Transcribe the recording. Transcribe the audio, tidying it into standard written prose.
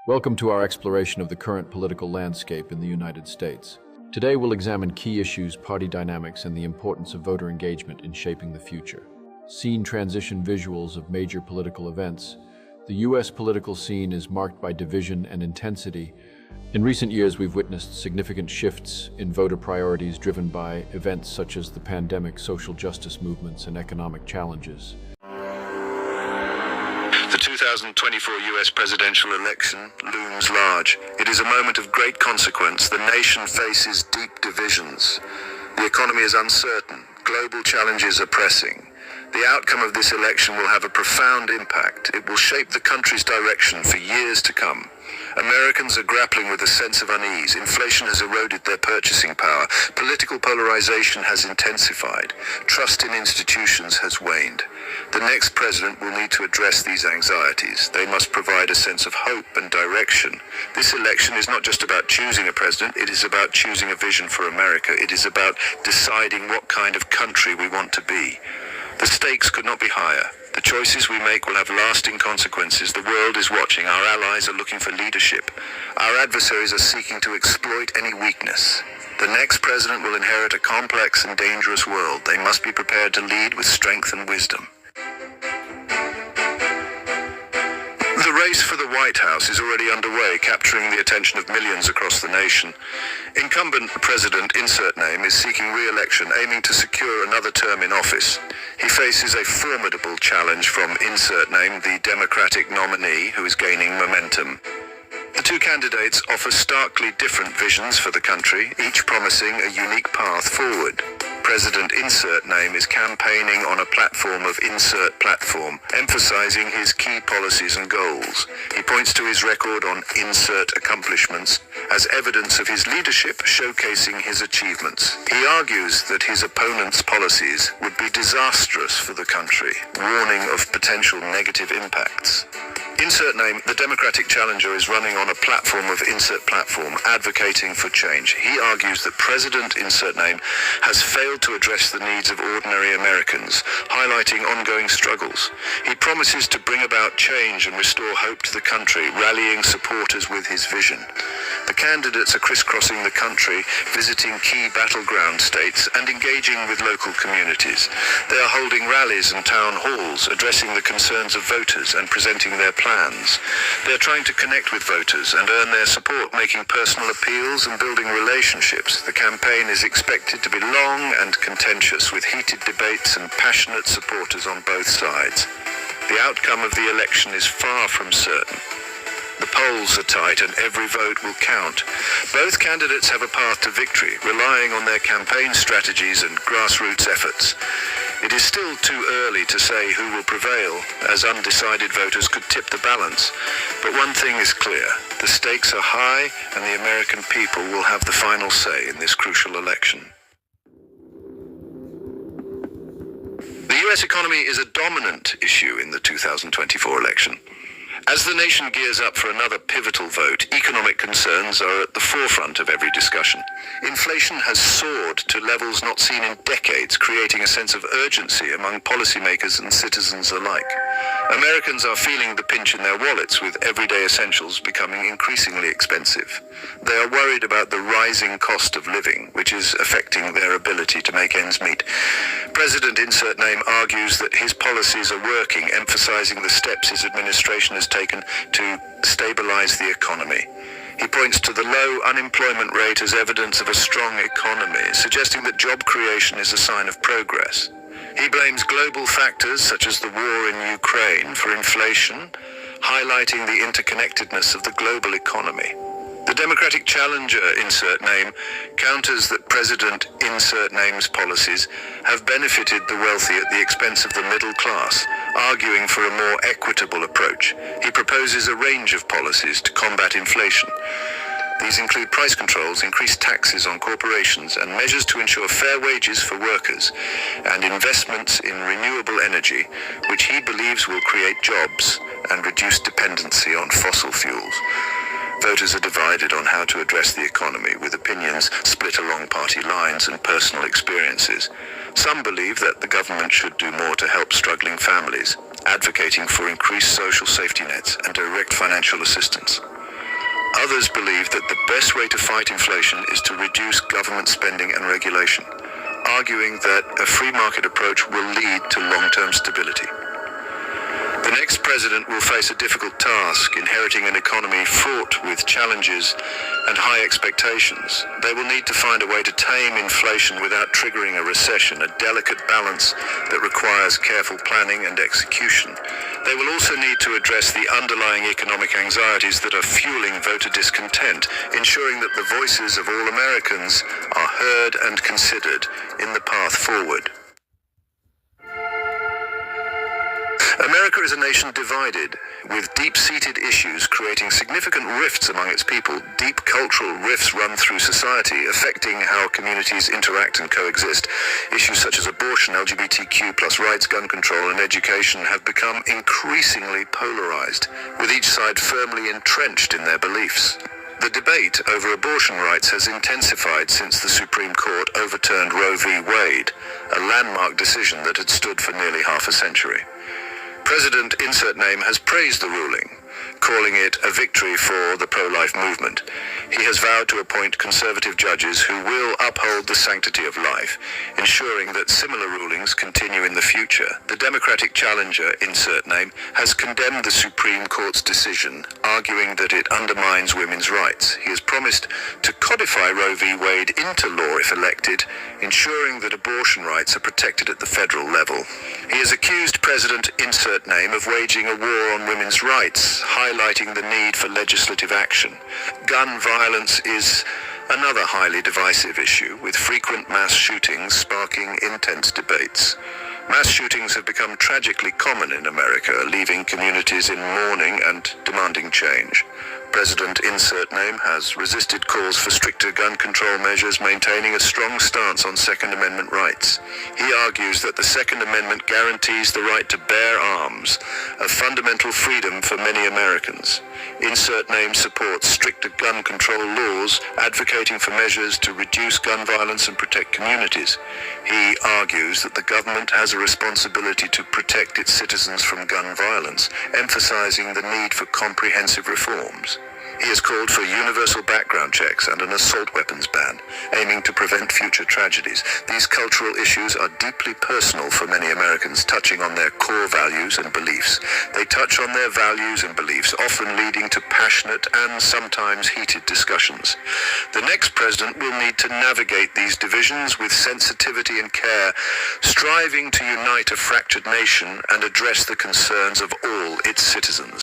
Welcome to our exploration of the current political landscape in the United States. Today we'll examine key issues, party dynamics, and the importance of voter engagement in shaping the future. Scene transition visuals of major political events. The U.S. political scene is marked by division and intensity. In recent years, we've witnessed significant shifts in voter priorities driven by events such as the pandemic, social justice movements, and economic challenges. The 2024 U.S. presidential election looms large. It is a moment of great consequence. The nation faces deep divisions. The economy is uncertain. Global challenges are pressing. The outcome of this election will have a profound impact. It will shape the country's direction for years to come. Americans are grappling with a sense of unease. Inflation has eroded their purchasing power. Political polarization has intensified. Trust in institutions has waned. The next president will need to address these anxieties. They must provide a sense of hope and direction. This election is not just about choosing a president, it is about choosing a vision for America. It is about deciding what kind of country we want to be. The stakes could not be higher. The choices we make will have lasting consequences. The world is watching. Our allies are looking for leadership. Our adversaries are seeking to exploit any weakness. The next president will inherit a complex and dangerous world. They must be prepared to lead with strength and wisdom. The race for the White House is already underway, capturing the attention of millions across the nation. Incumbent President Insert Name is seeking re-election, aiming to secure another term in office. He faces a formidable challenge from Insert Name, the Democratic nominee, who is gaining momentum. The two candidates offer starkly different visions for the country, each promising a unique path forward. President Insert Name is campaigning on a platform of Insert Platform, emphasizing his key policies and goals. He points to his record on Insert accomplishments as evidence of his leadership, showcasing his achievements. He argues that his opponent's policies would be disastrous for the country, warning of potential negative impacts. Insert Name, the Democratic challenger, is running on a platform of Insert Platform, advocating for change. He argues that President Insert Name has failed to address the needs of ordinary Americans, highlighting ongoing struggles. He promises to bring about change and restore hope to the country, rallying supporters with his vision. The candidates are crisscrossing the country, visiting key battleground states and engaging with local communities. They are holding rallies and town halls, addressing the concerns of voters and presenting their plans. They are trying to connect with voters and earn their support, making personal appeals and building relationships. The campaign is expected to be long and contentious, with heated debates and passionate supporters on both sides. The outcome of the election is far from certain. The polls are tight and every vote will count. Both candidates have a path to victory, relying on their campaign strategies and grassroots efforts. It is still too early to say who will prevail, as undecided voters could tip the balance. But one thing is clear: the stakes are high and the American people will have the final say in this crucial election. The U.S. economy is a dominant issue in the 2024 election. As the nation gears up for another pivotal vote, economic concerns are at the forefront of every discussion. Inflation has soared to levels not seen in decades, creating a sense of urgency among policymakers and citizens alike. Americans are feeling the pinch in their wallets, with everyday essentials becoming increasingly expensive. They are worried about the rising cost of living, which is affecting their ability to make ends meet. President Insert Name argues that his policies are working, emphasizing the steps his administration has taken to stabilize the economy. He points to the low unemployment rate as evidence of a strong economy, suggesting that job creation is a sign of progress. He blames global factors such as the war in Ukraine for inflation, highlighting the interconnectedness of the global economy. The Democratic challenger Insert Name counters that President Insert Name's policies have benefited the wealthy at the expense of the middle class, arguing for a more equitable approach. He proposes a range of policies to combat inflation. These include price controls, increased taxes on corporations, and measures to ensure fair wages for workers, and investments in renewable energy, which he believes will create jobs and reduce dependency on fossil fuels. Voters are divided on how to address the economy, with opinions split along party lines and personal experiences. Some believe that the government should do more to help struggling families, advocating for increased social safety nets and direct financial assistance. Others believe that the best way to fight inflation is to reduce government spending and regulation, arguing that a free market approach will lead to long-term stability. The next president will face a difficult task, inheriting an economy fraught with challenges and high expectations. They will need to find a way to tame inflation without triggering a recession, a delicate balance that requires careful planning and execution. They will also need to address the underlying economic anxieties that are fueling voter discontent, ensuring that the voices of all Americans are heard and considered in the path forward. America is a nation divided, with deep-seated issues creating significant rifts among its people. Deep cultural rifts run through society, affecting how communities interact and coexist. Issues such as abortion, LGBTQ+ rights, gun control, and education have become increasingly polarized, with each side firmly entrenched in their beliefs. The debate over abortion rights has intensified since the Supreme Court overturned Roe v. Wade, a landmark decision that had stood for nearly half a century. President Insert Name has praised the ruling, calling it a victory for the pro-life movement. He has vowed to appoint conservative judges who will uphold the sanctity of life, ensuring that similar rulings continue in the future. The Democratic challenger, Insert Name, has condemned the Supreme Court's decision, arguing that it undermines women's rights. He has promised to codify Roe v. Wade into law if elected, ensuring that abortion rights are protected at the federal level. He has accused President Insert Name of waging a war on women's rights, highlighting the need for legislative action. Gun violence is another highly divisive issue, with frequent mass shootings sparking intense debates. Mass shootings have become tragically common in America, leaving communities in mourning and demanding change. President Insert Name has resisted calls for stricter gun control measures, maintaining a strong stance on Second Amendment rights. He argues that the Second Amendment guarantees the right to bear arms, a fundamental freedom for many Americans. Insert Name supports stricter gun control laws, advocating for measures to reduce gun violence and protect communities. He argues that the government has a responsibility to protect its citizens from gun violence, emphasizing the need for comprehensive reforms. He has called for universal background checks and an assault weapons ban, aiming to prevent future tragedies. These cultural issues are deeply personal for many Americans, touching on their core values and beliefs. They touch on their values and beliefs, often leading to passionate and sometimes heated discussions. The next president will need to navigate these divisions with sensitivity and care, striving to unite a fractured nation and address the concerns of all its citizens.